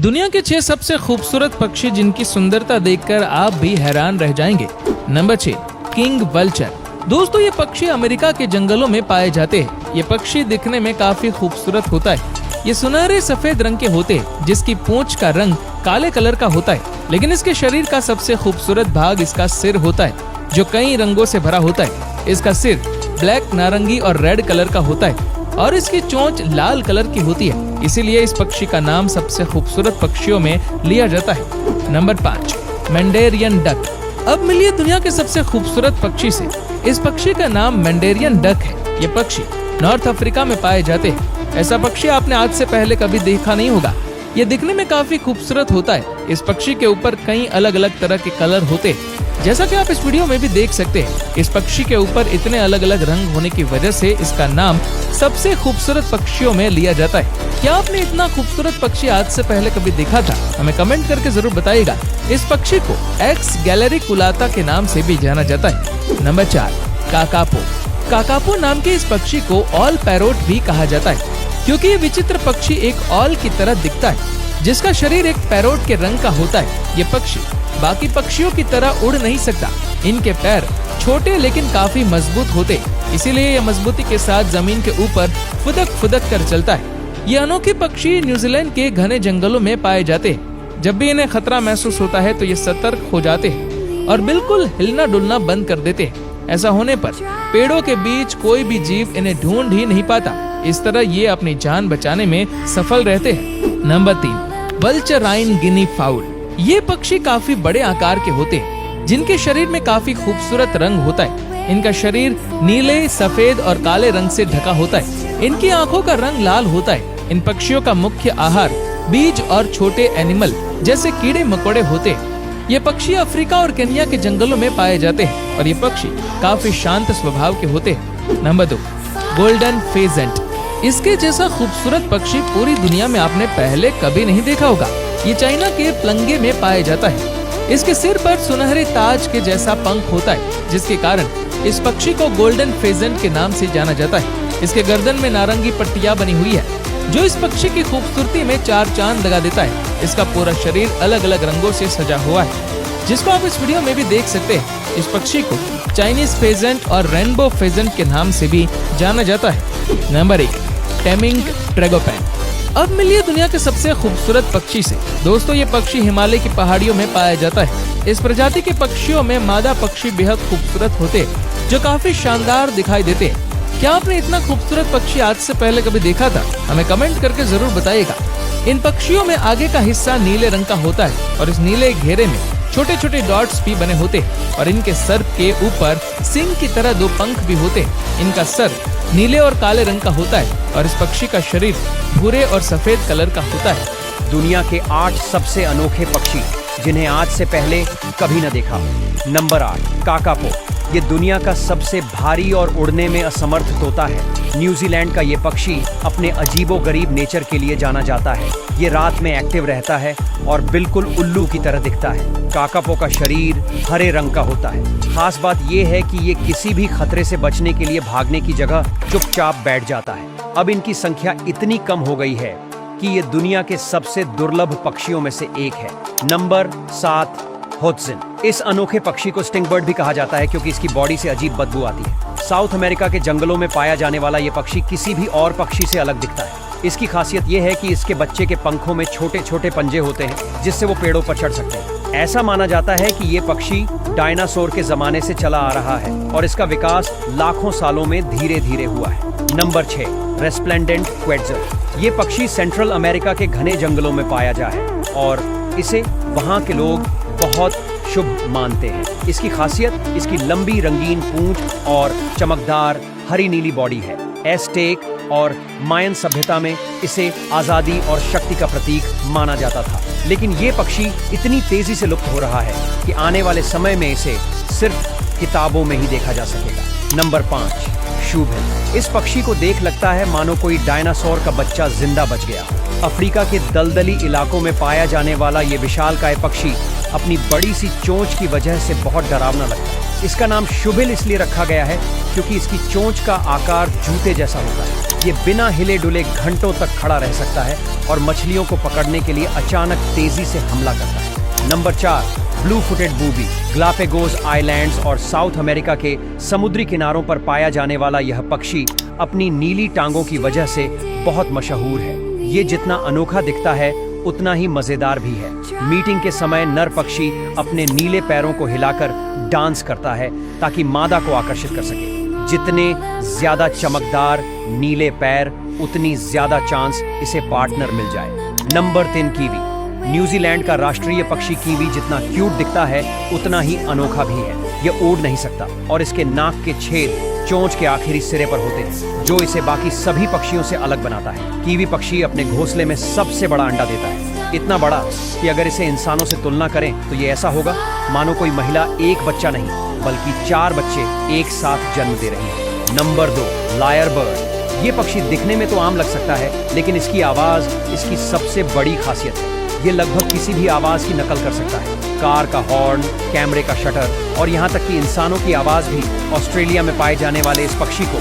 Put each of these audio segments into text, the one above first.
दुनिया के 6 सबसे खूबसूरत पक्षी जिनकी सुंदरता देखकर आप भी हैरान रह जाएंगे। Number 6, king vulture. दोस्तों, ये पक्षी अमेरिका के जंगलों में पाए जाते हैं। ये पक्षी दिखने में काफी खूबसूरत होता है। ये सुनहरे सफेद रंग के होते हैं, जिसकी पूंछ का रंग काले कलर का होता है। लेकिन इसके शरीर का सबसे खूबसूरत भाग इसका सिर होता है, जो कई रंगों से भरा होता है। इसका सिर ब्लैक, नारंगी और रेड कलर का होता है और इसकी चोंच लाल कलर की होती है। इसीलिए इस पक्षी का नाम सबसे खूबसूरत पक्षियों में लिया जाता है। Number 5, mandarin duck. अब मिलिए दुनिया के सबसे खूबसूरत पक्षी से। इस पक्षी का नाम मैंडेरियन डक है। ये पक्षी नॉर्थ अफ्रीका में पाए जाते हैं। ऐसा पक्षी आपने आज से पहले कभी देखा नहीं होगा। ये दिखने में काफी खूबसूरत होता है। इस पक्षी के ऊपर कई अलग अलग तरह के कलर होते हैं, जैसा कि आप इस वीडियो में भी देख सकते हैं। इस पक्षी के ऊपर इतने अलग अलग रंग होने की वजह से इसका नाम सबसे खूबसूरत पक्षियों में लिया जाता है। क्या आपने इतना खूबसूरत पक्षी आज से पहले कभी देखा था? हमें कमेंट करके जरूर बताइएगा। इस पक्षी को एक्स गैलेरिकुलाता के नाम से भी जाना जाता है। Number 4, kakapo. काकापो नाम के इस पक्षी को ऑल पैरोट भी कहा जाता है, क्योंकि ये विचित्र पक्षी एक ऑल की तरह दिखता है, जिसका शरीर एक पैरोट के रंग का होता है। ये पक्षी बाकी पक्षियों की तरह उड़ नहीं सकता। इनके पैर छोटे लेकिन काफी मजबूत होते, इसीलिए ये मजबूती के साथ जमीन के ऊपर फुदक फुदक कर चलता है। ये अनोखे पक्षी न्यूजीलैंड के घने जंगलों में पाए जाते हैं। जब भी इन्हें खतरा महसूस होता है तो ये सतर्क हो जाते हैं और बिल्कुल हिलना डुलना बंद कर देते हैं। ऐसा होने पर पेड़ों के बीच कोई भी जीव इन्हें ढूंढ ही नहीं पाता। इस तरह ये अपनी जान बचाने में सफल रहते हैं। नंबर 3, वल्चराइन गिनी फाउल। ये पक्षी काफी बड़े आकार के होते हैं, जिनके शरीर में काफी खूबसूरत रंग होता है। इनका शरीर नीले, सफेद और काले रंग से ढका होता है। इनकी आंखों का रंग लाल होता है। इन पक्षियों का मुख्य आहार बीज और छोटे एनिमल जैसे कीड़े मकोड़े होते हैं। ये पक्षी अफ्रीका और केन्या के जंगलों में पाए जाते हैं और ये पक्षी काफी शांत स्वभाव के होते हैं। Number 2, golden pheasant. इसके जैसा खूबसूरत पक्षी पूरी दुनिया में आपने पहले कभी नहीं देखा होगा। ये चाइना के प्लंगे में पाया जाता है। इसके सिर पर सुनहरे ताज के जैसा पंख होता है, जिसके कारण इस पक्षी को गोल्डन फेजेंट के नाम से जाना जाता है। इसके गर्दन में नारंगी पट्टियां बनी हुई है, जो इस पक्षी की खूबसूरती में 4 चांद लगा देता है। इसका पूरा शरीर अलग अलग रंगों से सजा हुआ है, जिसको आप इस वीडियो में भी देख सकते हैं। इस पक्षी को चाइनीज फेजेंट और रेनबो फेजेंट के नाम से भी जाना जाता है। Number 1, taming tragopan. अब मिलिए दुनिया के सबसे खूबसूरत पक्षी से। दोस्तों, ये पक्षी हिमालय की पहाड़ियों में पाया जाता है। इस प्रजाति के पक्षियों में मादा पक्षी बेहद खूबसूरत होते हैं, जो काफी शानदार दिखाई देते हैं। क्या आपने इतना खूबसूरत पक्षी आज से पहले कभी देखा था? हमें कमेंट करके जरूर बताइएगा। इन पक्षियों में आगे का हिस्सा नीले रंग का होता है और इस नीले घेरे में छोटे छोटे डॉट्स भी बने होते हैं और इनके सर के ऊपर सिंग की तरह 2 पंख भी होते हैं। इनका सर नीले और काले रंग का होता है और इस पक्षी का शरीर भूरे और सफेद कलर का होता है। दुनिया के 8 सबसे अनोखे पक्षी जिन्हें आज से पहले कभी न देखा। Number 8, kakapo. ये दुनिया का सबसे भारी और उड़ने में असमर्थ तोता है। न्यूजीलैंड का ये पक्षी अपने अजीबोगरीब नेचर के लिए जाना जाता है। ये रात में एक्टिव रहता है और बिल्कुल उल्लू की तरह दिखता है। काकापो का शरीर हरे रंग का होता है। खास बात ये है कि ये किसी भी खतरे से बचने के लिए भागने की जगह चुपचाप बैठ जाता है। अब इनकी संख्या इतनी कम हो गई है कि ये दुनिया के सबसे दुर्लभ पक्षियों में से एक है। नंबर 7, होत्जिन। इस अनोखे पक्षी को स्टिंग बर्ड भी कहा जाता है, क्योंकि इसकी बॉडी से अजीब बदबू आती है। साउथ अमेरिका के जंगलों में पाया जाने वाला ये पक्षी किसी भी और पक्षी से अलग दिखता है। इसकी खासियत ये है कि इसके बच्चे के पंखों में छोटे छोटे पंजे होते हैं, जिससे वो पेड़ों पर चढ़ सकते हैं। ऐसा माना जाता है कि ये पक्षी डायनासोर के जमाने से चला आ रहा है और इसका विकास लाखों सालों में धीरे धीरे हुआ है। Number 6, resplendent quetzal. ये पक्षी सेंट्रल अमेरिका के घने जंगलों में पाया जाता है और इसे वहाँ के लोग बहुत शुभ मानते हैं। इसकी खासियत इसकी लंबी रंगीन पूंछ और चमकदार हरी नीली बॉडी है। एज़टेक और मायन सभ्यता में इसे आजादी और शक्ति का प्रतीक माना जाता था। लेकिन ये पक्षी इतनी तेजी से लुप्त हो रहा है कि आने वाले समय में इसे सिर्फ किताबों में ही देखा जा सकेगा। नंबर 5, शूभन। इस पक्षी को देख लगता है मानो कोई डायनासोर का बच्चा जिंदा बच गया। अफ्रीका के दलदली इलाकों में पाया जाने वाला ये विशालकाय पक्षी अपनी बड़ी सी चोंच की वजह से बहुत डरावना लगता है। इसका नाम शुभिल इसलिए रखा गया है क्योंकि इसकी चोंच का आकार जूते जैसा होता है। ये बिना हिले डुले घंटों तक खड़ा रह सकता है और मछलियों को पकड़ने के लिए अचानक तेजी से हमला करता है। Number 4, blue footed booby. Galapagos islands और साउथ अमेरिका के समुद्री किनारों पर पाया जाने वाला यह पक्षी अपनी नीली टांगों की वजह से बहुत मशहूर है। ये जितना अनोखा दिखता है उतना ही मजेदार भी है। मीटिंग के समय नर पक्षी अपने नीले पैरों को हिलाकर डांस करता है ताकि मादा को आकर्षित कर सके। जितने ज्यादा चमकदार नीले पैर उतनी ज्यादा चांस इसे पार्टनर मिल जाए। Number 3, kiwi. न्यूजीलैंड का राष्ट्रीय पक्षी कीवी जितना क्यूट दिखता है उतना ही अनोखा भी है। ये उड़ नहीं सकता और इसके नाक के छेद चोंच के आखिरी सिरे पर होते हैं, जो इसे बाकी सभी पक्षियों से अलग बनाता है। कीवी पक्षी अपने घोंसले में सबसे बड़ा अंडा देता है, इतना बड़ा कि अगर इसे इंसानों से तुलना करें तो ये ऐसा होगा मानो कोई महिला एक बच्चा नहीं बल्कि 4 बच्चे एक साथ जन्म दे रही है। Number 2, lyrebird. ये पक्षी दिखने में तो आम लग सकता है लेकिन इसकी आवाज इसकी सबसे बड़ी खासियत है। ये लगभग किसी भी आवाज की नकल कर सकता है। कार का हॉर्न, कैमरे का शटर और यहाँ तक कि इंसानों की आवाज भी। ऑस्ट्रेलिया में पाए जाने वाले इस पक्षी को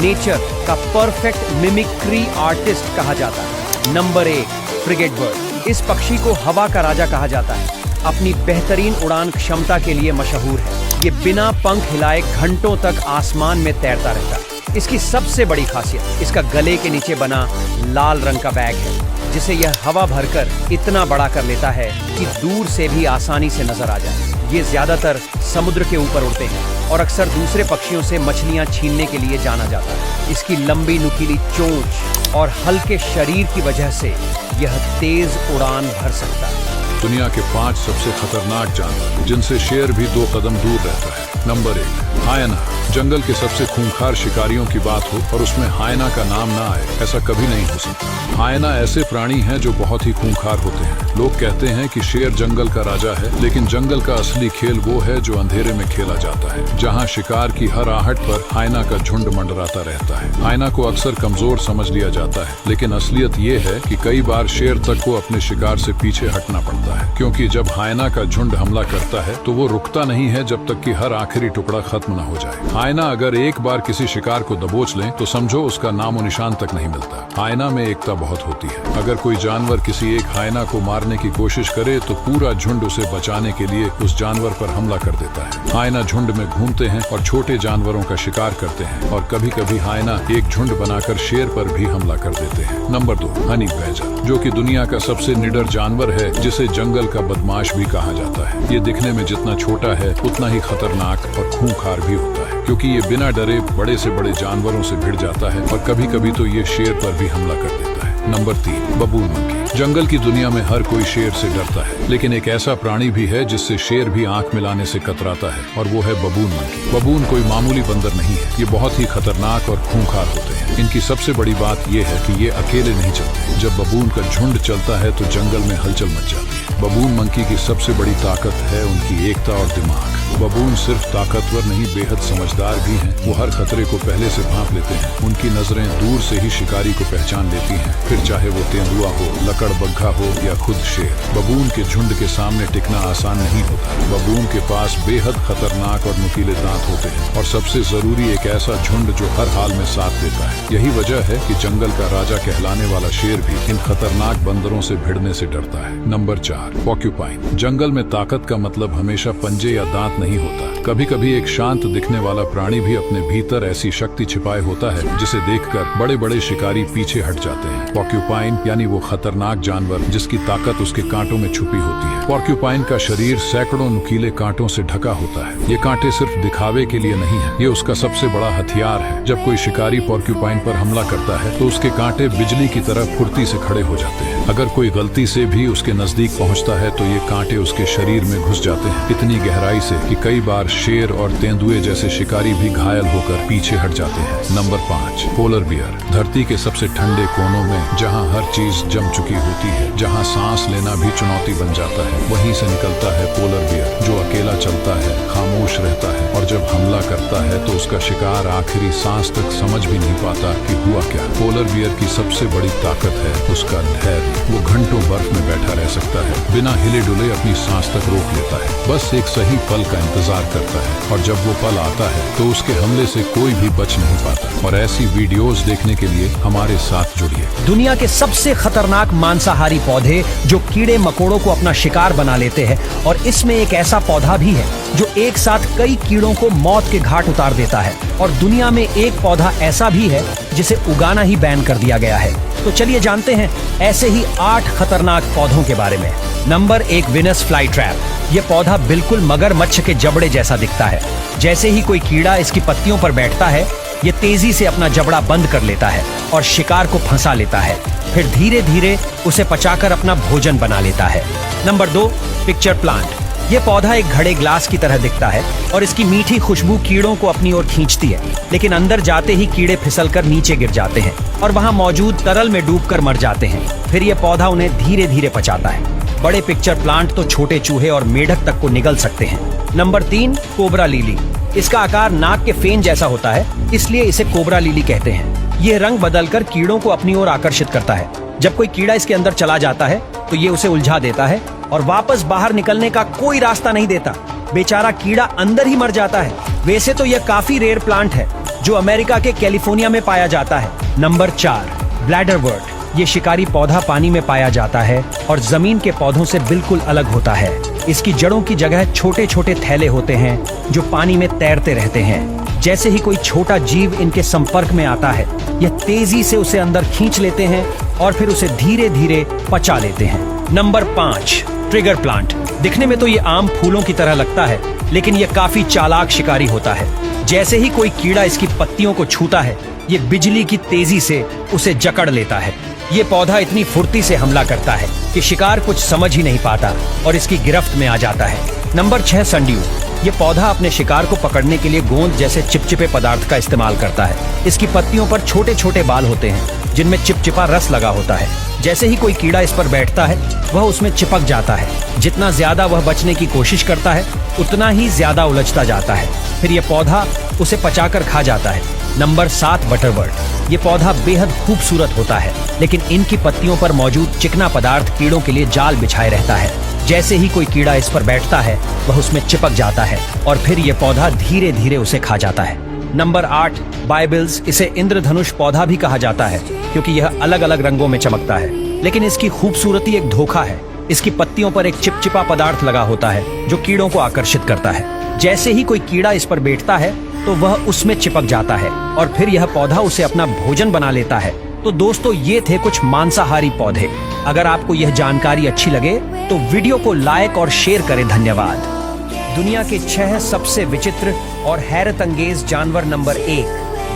नेचर का परफेक्ट मिमिक्री आर्टिस्ट कहा जाता है। Number 1, frigate bird. इस पक्षी को हवा का राजा कहा जाता है। अपनी बेहतरीन उड़ान क्षमता के लिए मशहूर है। ये बिना पंख हिलाए घंटों तक आसमान में तैरता रहता है। इसकी सबसे बड़ी खासियत इसका गले के नीचे बना लाल रंग का बैग है, जिसे यह हवा भरकर इतना बड़ा कर लेता है कि दूर से भी आसानी से नजर आ जाए। ये ज्यादातर समुद्र के ऊपर उड़ते हैं और अक्सर दूसरे पक्षियों से मछलियां छीनने के लिए जाना जाता है। इसकी लंबी नुकीली चोंच और हल्के शरीर की वजह से यह तेज उड़ान भर सकता है। दुनिया के 5 सबसे खतरनाक जानवर जिनसे शेर भी 2 कदम दूर रहता है। नंबर 1, हायना। जंगल के सबसे खूंखार शिकारियों की बात हो और उसमें हायना का नाम ना आए, ऐसा कभी नहीं हो सकता। हायना ऐसे प्राणी हैं जो बहुत ही खूंखार होते हैं। लोग कहते हैं कि शेर जंगल का राजा है, लेकिन जंगल का असली खेल वो है जो अंधेरे में खेला जाता है, जहाँ शिकार की हर आहट पर हायना का झुंड मंडराता रहता है। हायना को अक्सर कमजोर समझ लिया जाता है, लेकिन असलियत ये है कि कई बार शेर तक को अपने शिकार से पीछे हटना पड़ता है, क्योंकि जब हायना का झुंड हमला करता है तो वो रुकता नहीं है जब तक कि हर आखिरी टुकड़ा खत्म न हो जाए। हायना अगर एक बार किसी शिकार को दबोच ले तो समझो उसका नामो निशान तक नहीं मिलता। हायना में एकता बहुत होती है। अगर कोई जानवर किसी एक हायना को मारने की कोशिश करे तो पूरा झुंड उसे बचाने के लिए उस जानवर पर हमला कर देता है। हायना झुंड में घूमते हैं और छोटे जानवरों का शिकार करते हैं, और कभी कभी हायना एक झुंड बनाकर शेर पर भी हमला कर देते हैं। नंबर 2, हनी बैजर, जो कि दुनिया का सबसे निडर जानवर है, जिसे जंगल का बदमाश भी कहा जाता है। ये दिखने में जितना छोटा है उतना ही खतरनाक और खूंखार भी होता है, क्योंकि ये बिना डरे बड़े से बड़े जानवरों से भिड़ जाता है और कभी कभी तो ये शेर पर भी हमला कर देता है। Number 3, बबून monkey. जंगल की दुनिया में हर कोई शेर से डरता है, लेकिन एक ऐसा प्राणी भी है जिससे शेर भी आंख मिलाने से कतराता है, और वो है बबून मंकी। बबून कोई मामूली बंदर नहीं है, ये बहुत ही खतरनाक और खूंखार होते हैं। इनकी सबसे बड़ी बात यह है कि ये अकेले नहीं चलते। जब बबून का झुंड चलता है तो जंगल में हलचल मच जाती है। बबून मंकी की सबसे बड़ी ताकत है उनकी एकता और दिमाग। बबून सिर्फ ताकतवर नहीं, बेहद समझदार भी हैं। वो हर खतरे को पहले से भांप लेते हैं। उनकी नजरें दूर से ही शिकारी को पहचान लेती हैं, फिर चाहे वो तेंदुआ हो, लकड़बग्घा हो या खुद शेर। बबून के झुंड के सामने टिकना आसान नहीं होता। बबून के पास बेहद खतरनाक और नुकीले दांत होते हैं, और सबसे जरूरी एक ऐसा झुंड जो हर हाल में साथ देता है। यही वजह है कि जंगल का राजा कहलाने वाला शेर भी इन खतरनाक बंदरों से भिड़ने से डरता है। Number 4, porcupine. जंगल में ताकत का मतलब हमेशा पंजे या दांत नहीं होता। कभी कभी एक शांत दिखने वाला प्राणी भी अपने भीतर ऐसी शक्ति छिपाए होता है जिसे देखकर बड़े बड़े शिकारी पीछे हट जाते हैं। पोर्क्यूपाइन यानी वो खतरनाक जानवर जिसकी ताकत उसके कांटों में छुपी होती है। पोर्क्यूपाइन का शरीर सैकड़ों नुकीले कांटों से ढका होता है। ये कांटे सिर्फ दिखावे के लिए नहीं है, ये उसका सबसे बड़ा हथियार है। जब कोई शिकारी पोर्क्यूपाइन पर हमला करता है तो उसके कांटे बिजली की तरह फुर्ती से खड़े हो जाते हैं। अगर कोई गलती से भी उसके नजदीक पहुंचता है तो ये कांटे उसके शरीर में घुस जाते हैं इतनी गहराई से कि कई बार शेर और तेंदुए जैसे शिकारी भी घायल होकर पीछे हट जाते हैं। नंबर 5, पोलर पोलर बियर धरती के सबसे ठंडे कोनों में, जहां हर चीज जम चुकी होती है, जहां सांस लेना भी चुनौती बन जाता है, वहीं से निकलता है पोलर बियर, जो अकेला चलता है, खामोश रहता है और जब हमला करता है तो उसका शिकार आखिरी सांस तक समझ भी नहीं पाता कि हुआ क्या। पोलर बियर की सबसे बड़ी ताकत है उसका धैर्य। वो घंटों बर्फ में बैठा रह सकता है, बिना हिले डुले अपनी सांस तक रोक लेता है, बस एक सही पल का इंतजार करता है, और जब वो पल आता है तो उसके हमले से कोई भी बच नहीं पाता। और ऐसी वीडियोस देखने के लिए हमारे साथ जुड़िए। दुनिया के सबसे खतरनाक मांसाहारी पौधे जो कीड़े मकोड़ों को अपना शिकार बना लेते हैं, और इसमें एक ऐसा पौधा भी है जो एक साथ कई कीड़ों को मौत के घाट उतार देता है। और दुनिया में एक पौधा ऐसा भी है जिसे उगाना ही बैन कर दिया गया है। तो चलिए जानते हैं ऐसे ही 8 खतरनाक पौधों के बारे में। Number 1, Venus fly trap. ये पौधा बिल्कुल मगरमच्छ के जबड़े जैसा दिखता है। जैसे ही कोई कीड़ा इसकी पत्तियों पर बैठता है, ये तेजी से अपना जबड़ा बंद कर लेता है और शिकार को फंसा लेता है, फिर धीरे धीरे उसे पचाकर अपना भोजन बना लेता है। Number 2, pitcher plant. ये पौधा एक घड़े ग्लास की तरह दिखता है और इसकी मीठी खुशबू कीड़ों को अपनी ओर खींचती है, लेकिन अंदर जाते ही कीड़े फिसलकर नीचे गिर जाते हैं और वहां मौजूद तरल में डूबकर मर जाते हैं। फिर यह पौधा उन्हें धीरे धीरे पचाता है। बड़े पिक्चर प्लांट तो छोटे चूहे और मेढक तक को निगल सकते हैं। Number 3, cobra lily. इसका आकार नाक के फेन जैसा होता है, इसलिए इसे कोबरा लिली कहते हैं। यह रंग बदलकर कीड़ों को अपनी ओर आकर्षित करता है। जब कोई कीड़ा इसके अंदर चला जाता है तो ये उसे उलझा देता है और वापस बाहर निकलने का कोई रास्ता नहीं देता। बेचारा कीड़ा अंदर ही मर जाता है। वैसे तो यह काफी रेयर प्लांट है जो अमेरिका के कैलिफोर्निया में पाया जाता है। नंबर 4, ब्लैडरवर्ट। ये शिकारी पौधा पानी में पाया जाता है और जमीन के पौधों से बिल्कुल अलग होता है। इसकी जड़ों की जगह छोटे छोटे थैले होते हैं जो पानी में तैरते रहते हैं। जैसे ही कोई छोटा जीव इनके संपर्क में आता है, यह तेजी से उसे अंदर खींच लेते हैं और फिर उसे धीरे धीरे पचा लेते हैं। Number 5, trigger plant. दिखने में तो ये आम फूलों की तरह लगता है, लेकिन यह काफी चालाक शिकारी होता है। जैसे ही कोई कीड़ा इसकी पत्तियों को छूता है, ये बिजली की तेजी से उसे जकड़ लेता है। ये पौधा इतनी फुर्ती से हमला करता है कि शिकार कुछ समझ ही नहीं पाता और इसकी गिरफ्त में आ जाता है। नंबर 6, संडियो। ये पौधा अपने शिकार को पकड़ने के लिए गोंद जैसे चिपचिपे पदार्थ का इस्तेमाल करता है। इसकी पत्तियों पर छोटे छोटे बाल होते हैं जिनमें चिपचिपा रस लगा होता है। जैसे ही कोई कीड़ा इस पर बैठता है, वह उसमें चिपक जाता है। जितना ज्यादा वह बचने की कोशिश करता है, उतना ही ज्यादा उलझता जाता है। फिर यह पौधा उसे पचाकर खा जाता है। Number 7, butterwort. ये पौधा बेहद खूबसूरत होता है, लेकिन इनकी पत्तियों पर मौजूद चिकना पदार्थ कीड़ों के लिए जाल बिछाए रहता है। जैसे ही कोई कीड़ा इस पर बैठता है, वह उसमें चिपक जाता है और फिर यह पौधा धीरे धीरे उसे खा जाता है। नंबर 8, बाइबिल्स। इसे इंद्रधनुष पौधा भी कहा जाता है क्योंकि यह अलग अलग रंगों में चमकता है, लेकिन इसकी खूबसूरती एक धोखा है। इसकी पत्तियों पर एक चिपचिपा पदार्थ लगा होता है जो कीड़ों को आकर्षित करता है। जैसे ही कोई कीड़ा इस पर बैठता है तो वह उसमें चिपक जाता है और फिर यह पौधा उसे अपना भोजन बना लेता है। तो दोस्तों, ये थे कुछ मांसाहारी पौधे। अगर आपको यह जानकारी अच्छी लगे तो वीडियो को लाइक और शेयर करें। धन्यवाद। दुनिया के 6 सबसे विचित्र और हैरत अंगेज जानवर। Number 1,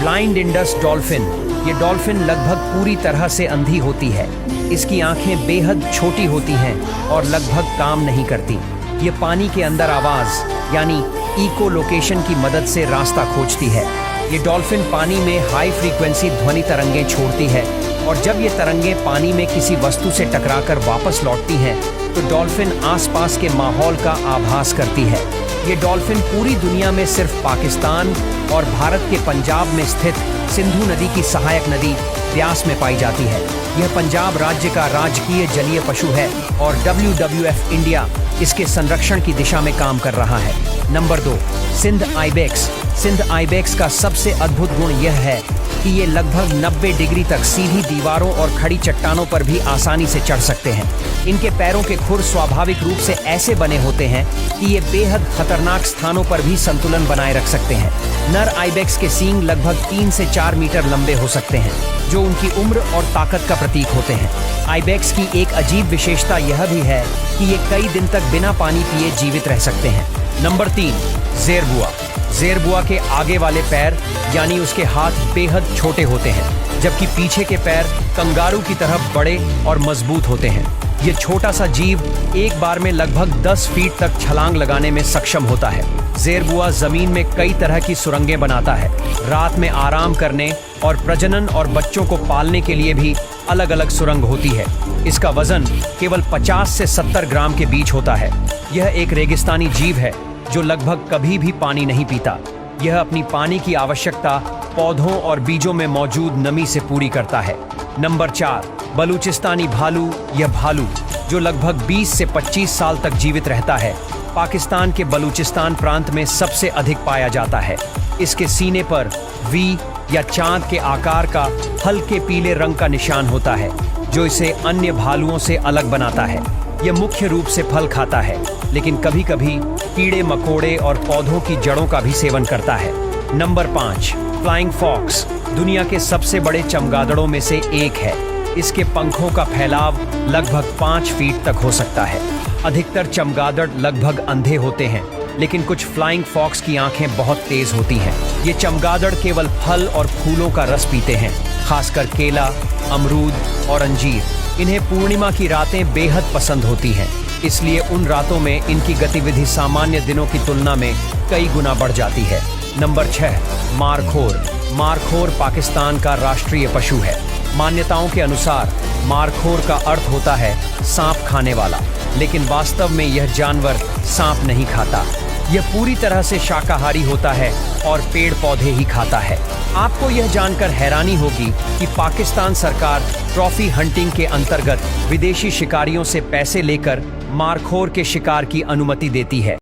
blind Indus dolphin. ये डॉल्फिन लगभग पूरी तरह से अंधी होती है। इसकी आंखें बेहद छोटी होती हैं और लगभग काम नहीं करती। ये पानी के अंदर आवाज यानी इको लोकेशन की मदद से रास्ता खोजती है। ये डॉल्फिन पानी में हाई फ्रीक्वेंसी ध्वनि तरंगें छोड़ती है और जब ये तरंगें पानी में किसी वस्तु से टकराकर वापस लौटती हैं तो डॉल्फिन आसपास के माहौल का आभास करती है। ये डॉल्फिन पूरी दुनिया में सिर्फ पाकिस्तान और भारत के पंजाब में स्थित सिंधु नदी की सहायक नदी ब्यास में पाई जाती है। यह पंजाब राज्य का राजकीय जलीय पशु है और WWF इंडिया इसके संरक्षण की दिशा में काम कर रहा है। Number 2, Sindh ibex. Sindh ibex का सबसे अद्भुत गुण यह है कि ये लगभग 90 डिग्री तक सीधी दीवारों और खड़ी चट्टानों पर भी आसानी से चढ़ सकते हैं। इनके पैरों के खुर स्वाभाविक रूप से ऐसे बने होते हैं कि ये बेहद खतरनाक स्थानों पर भी संतुलन बनाए रख सकते हैं। नर आइबेक्स के सींग लगभग 3 से 4 मीटर लंबे हो सकते हैं, जो उनकी उम्र और ताकत का प्रतीक होते हैं। आइबेक्स की एक अजीब विशेषता यह भी है कि ये कई दिन तक बिना पानी पिए जीवित रह सकते हैं। नंबर 3, ज़ेरबुआ। ज़ेरबुआ के आगे वाले पैर यानी उसके हाथ बेहद छोटे होते हैं, जबकि पीछे के पैर कंगारू की तरह बड़े और मजबूत होते हैं। ये छोटा सा जीव एक बार में लगभग 10 फीट तक छलांग लगाने में सक्षम होता है। ज़ेरबुआ जमीन में कई तरह की सुरंगें बनाता है। रात में आराम करने और प्रजनन और बच्चों को पालने के लिए भी अलग अलग सुरंग होती है। इसका वजन केवल 50 से 70 ग्राम के बीच होता है। यह एक रेगिस्तानी जीव है जो लगभग कभी भी पानी नहीं पीता। यह अपनी पानी की आवश्यकता पौधों और बीजों में मौजूद नमी से पूरी करता है। नंबर 4, बलूचिस्तानी भालू। यह भालू जो लगभग 20 से 25 साल तक जीवित रहता है, पाकिस्तान के बलूचिस्तान प्रांत में सबसे अधिक पाया जाता है। इसके सीने पर वी या चांद के आकार का हल्के पीले रंग का निशान होता है जो इसे अन्य भालुओं से अलग बनाता है। यह मुख्य रूप से फल खाता है, लेकिन कभी कभी कीड़े मकोड़े और पौधों की जड़ों का भी सेवन करता है। नंबर 5, फ्लाइंग फॉक्स दुनिया के सबसे बड़े चमगादड़ों में से एक है। इसके पंखों का फैलाव लगभग 5 फीट तक हो सकता है। अधिकतर चमगादड़ लगभग अंधे होते हैं, लेकिन कुछ फ्लाइंग फॉक्स की आंखें बहुत तेज होती हैं। ये चमगादड़ केवल फल और फूलों का रस पीते हैं, खासकर केला, अमरूद और अंजीर। इन्हें पूर्णिमा की रातें बेहद पसंद होती हैं, इसलिए उन रातों में इनकी गतिविधि सामान्य दिनों की तुलना में कई गुना बढ़ जाती है। Number 6, markhor. मारखोर पाकिस्तान का राष्ट्रीय पशु है। मान्यताओं के अनुसार मारखोर का अर्थ होता है सांप खाने वाला, लेकिन वास्तव में यह जानवर सांप नहीं खाता। यह पूरी तरह से शाकाहारी होता है और पेड़ पौधे ही खाता है। आपको यह जानकर हैरानी होगी कि पाकिस्तान सरकार ट्रॉफी हंटिंग के अंतर्गत विदेशी शिकारियों से पैसे लेकर मारखोर के शिकार की अनुमति देती है।